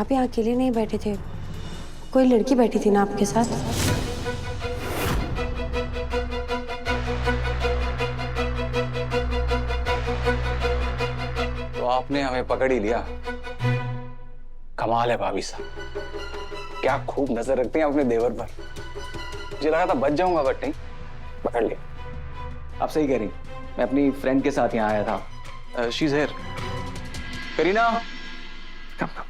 आप यहाँ अकेले नहीं बैठे थे, कोई लड़की बैठी थी ना आपके साथ? तो आपने हमें पकड़ ही लिया। कमाल है भाभी साहब, क्या खूब नजर रखते हैं अपने देवर पर। मुझे लगा था बच जाऊंगा बट नहीं, पकड़ लिया। आप सही कह रही, मैं अपनी फ्रेंड के साथ यहाँ आया था। She is here. Kareena, come come.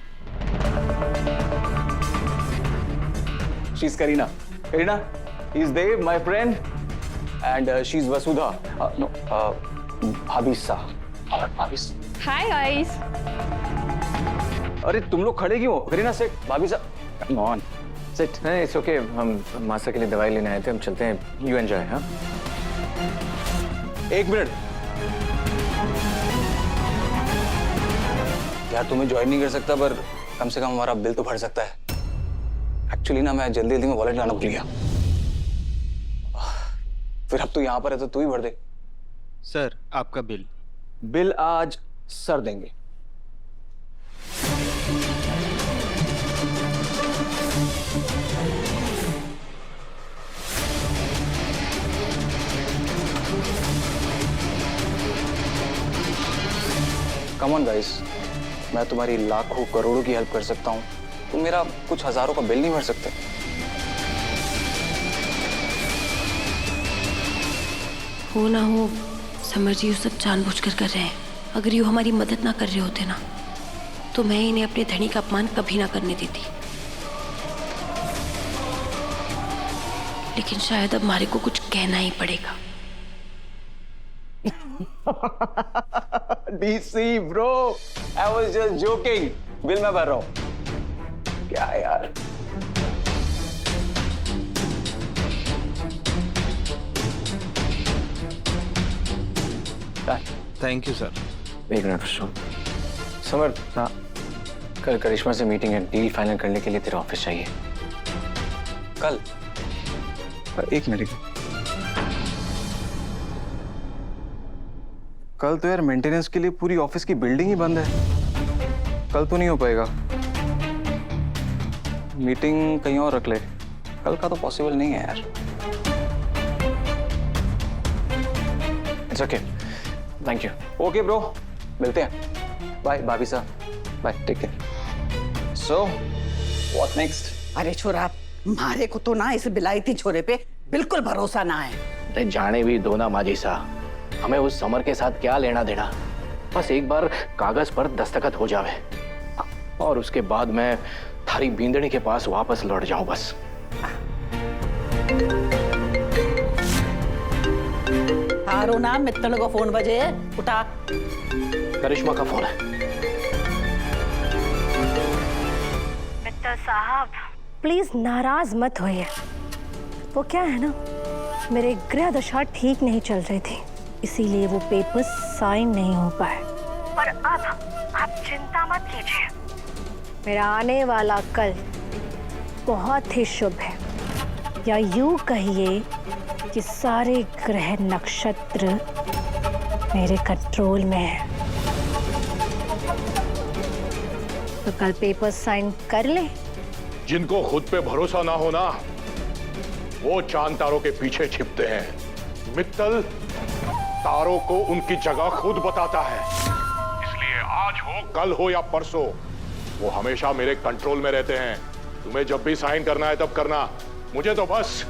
She is Kareena. Kareena, he is Dev, my friend, and she is Vasudha. No, भाभी साहब। भाभी। Hi guys. अरे तुम लोग खड़े क्यों हो? करीना सिट, भाभी साहब कम ऑन सिट। नहीं, इट्स ओके, हम मासा के लिए दवाई लेने आए थे, हम चलते हैं। You enjoy. हाँ, एक मिनट यार, तुम्हें ज्वाइन नहीं कर सकता पर कम से कम हमारा बिल तो भर सकता है। एक्चुअली ना मैं जल्दी जल्दी में वॉलेट लाना भूल गया। फिर अब तो यहाँ पर है तो तू ही भर दे। सर, आपका बिल। बिल आज सर देंगे। कम ऑन गाइस, मैं तुम्हारी लाखों करोड़ों की हेल्प कर सकता हूँ, तुम मेरा कुछ हजारों का बिल नहीं भर सकते। हो ना हो, समर जी ये सब जानबूझकर कर रहे हैं। अगर ये हमारी मदद ना कर रहे होते ना, तो मैं इन्हें अपने धनी का अपमान कभी ना करने देती। लेकिन शायद अब हमारे को कुछ कहना ही पड़ेगा। DC bro, I was just joking. Bill मैं भर रहा हूँ। क्या यार, थैंक यू सर। एक मिनट सुन। समर, हाँ, कल करिश्मा से मीटिंग है, डील फाइनल करने के लिए तेरा ऑफिस चाहिए। कल? एक मिनट। कल तो यार मेंटेनेंस के लिए पूरी ऑफिस की बिल्डिंग ही बंद है, कल तो नहीं हो पाएगा। मीटिंग कहीं और रख ले, कल का तो पॉसिबल नहीं है यार। It's okay, thank you. Okay bro, मिलते हैं। बाय भाभी साहब, bye, take care. So what next? अरे छोरा, मारे को तो ना इस बिलायती छोरे पे बिल्कुल भरोसा ना है। अरे जाने भी दो ना माजी साहब, हमें उस समर के साथ क्या लेना देना। बस एक बार कागज पर दस्तखत हो जावे और उसके बाद मैं थारी बींदड़ी के पास वापस लौट जाऊं बस। हारो ना, मित्तल को फोन बजे, उठा। करिश्मा का फोन है। मित्तल साहब, प्लीज नाराज मत होइए। वो क्या है ना, मेरे गृह दशा ठीक नहीं चल रही थी, इसीलिए वो पेपर्स साइन नहीं हो पाए। पर अब आप चिंता मत कीजिए, मेरा आने वाला कल बहुत ही शुभ है, या यूं कहिए कि सारे ग्रह नक्षत्र मेरे कंट्रोल में है। तो कल पेपर्स साइन कर ले। जिनको खुद पे भरोसा ना होना, वो चांद तारों के पीछे छिपते हैं। मित्तल तारों को उनकी जगह खुद बताता है, इसलिए आज हो, कल हो या परसों, वो हमेशा मेरे कंट्रोल में रहते हैं। तुम्हें जब भी साइन करना है तब करना, मुझे तो बस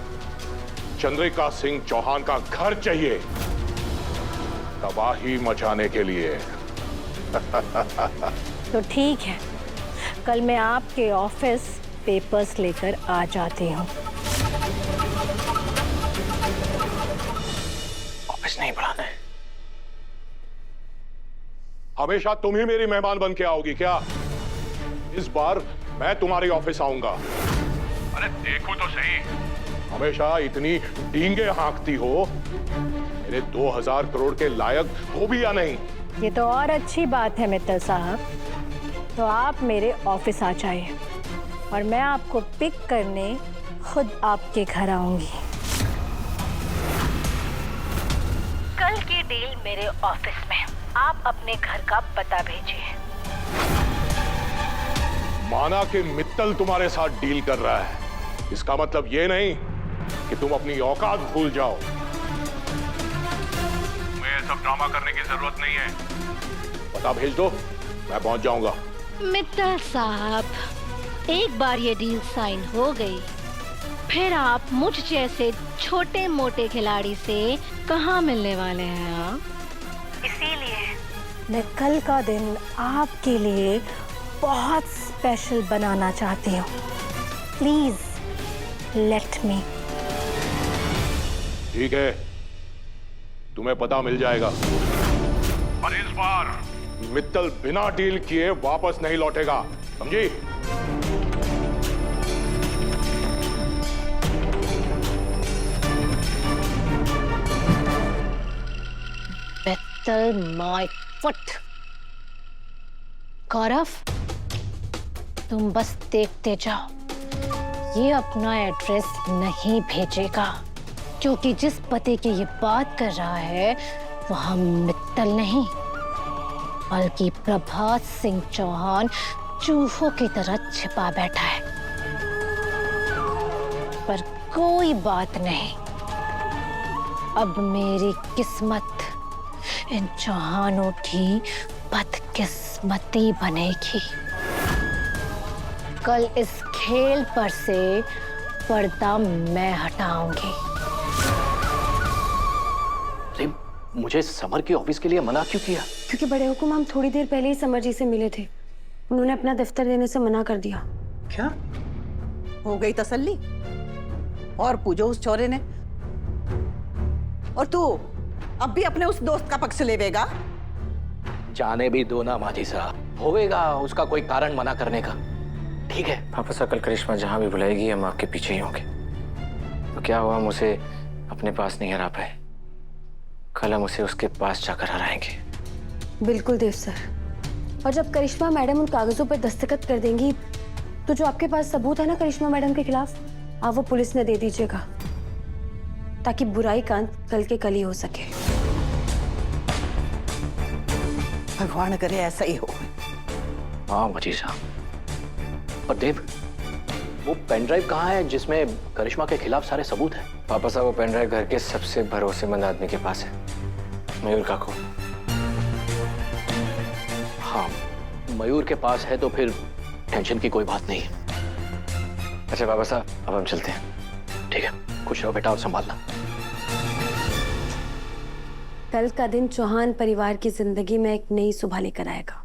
चंद्रिका सिंह चौहान का घर चाहिए, तबाही मचाने के लिए। तो ठीक है, कल मैं आपके ऑफिस पेपर्स लेकर आ जाती हूँ। ऑफिस नहीं बुलाना है। हमेशा तुम ही मेरी मेहमान बन के आओगी क्या? इस बार मैं तुम्हारी ऑफिस आऊंगा। अरे देखो तो सही, हमेशा इतनी डींगे हाँकती हो, मेरे 2000 करोड़ के लायक हो भी या नहीं? ये तो और अच्छी बात है मित्तल साहब। तो आप मेरे ऑफिस आ जाइए और मैं आपको पिक करने खुद आपके घर आऊंगी। कल की डील मेरे ऑफिस में, आप अपने घर का पता भेजिए। माना कि मित्तल तुम्हारे साथ डील कर रहा है, इसका मतलब ये नहीं कि तुम अपनी औकात भूल जाओ। तुम्हें ये सब ड्रामा करने की जरूरत नहीं है। पता भेज दो, मैं पहुंच जाऊंगा। मित्तल साहब, एक बार ये डील साइन हो गई, फिर आप मुझ जैसे छोटे मोटे खिलाड़ी से कहाँ मिलने वाले हैं आप? इसीलिए मैं कल का दिन आपके लिए बहुत स्पेशल बनाना चाहती हूँ। Please let me. ठीक है, तुम्हें पता मिल जाएगा, पर इस बार मित्तल बिना डील किए वापस नहीं लौटेगा, समझी? Mittal my foot. गौरव, तुम बस देखते जाओ, ये अपना एड्रेस नहीं भेजेगा, क्योंकि जिस पते की ये बात कर रहा है वो हम मित्तल नहीं बल्कि प्रभात सिंह चौहान चूहों की तरह छिपा बैठा है। पर कोई बात नहीं, अब मेरी किस्मत इन चौहानों की बदकिस्मती बनेगी। कल इस खेल पर से पर्दा मैं हटाऊंगी। मुझे समर की ऑफिस के लिए मना क्यों किया? क्योंकि बड़े हुकुम हम थोड़ी देर पहले ही समर जी से मिले थे, उन्होंने अपना दफ्तर देने से मना कर दिया। क्या हो गई तसल्ली? और पूजो उस चौरे ने, और तू अब भी अपने उस दोस्त का पक्ष लेवेगा? जाने भी दो ना माजी साहब, होवेगा उसका कोई कारण मना करने का। ठीक है पापा साहब, कल करिश्मा जहां भी बुलाएगी हम आपके पीछे ही होंगे। तो क्या हुआ, हम उसे अपने पास नहीं हरा पाए, कल हम उसे उसके पास जाकर हराएंगे। बिल्कुल देव सर, और जब करिश्मा मैडम उन कागजों पर दस्तखत कर देंगी तो जो आपके पास सबूत है ना करिश्मा मैडम के खिलाफ, आप वो पुलिस में दे दीजिएगा, ताकि बुराई का अंत कल के कल ही हो सके। भगवान करे ऐसा ही हो। हाँ माजी साहब। और देव, वो पेन ड्राइव कहाँ है जिसमें करिश्मा के खिलाफ सारे सबूत हैं? पापा साहब, वो पेन ड्राइव घर के सबसे भरोसेमंद आदमी के पास है, मयूर काकू। हाँ, मयूर के पास है तो फिर टेंशन की कोई बात नहीं है। अच्छा पापा साहब, अब हम चलते हैं। ठीक है, खुश रहो बेटा और संभालना। कल का दिन चौहान परिवार की जिंदगी में एक नई सुबह लेकर आएगा।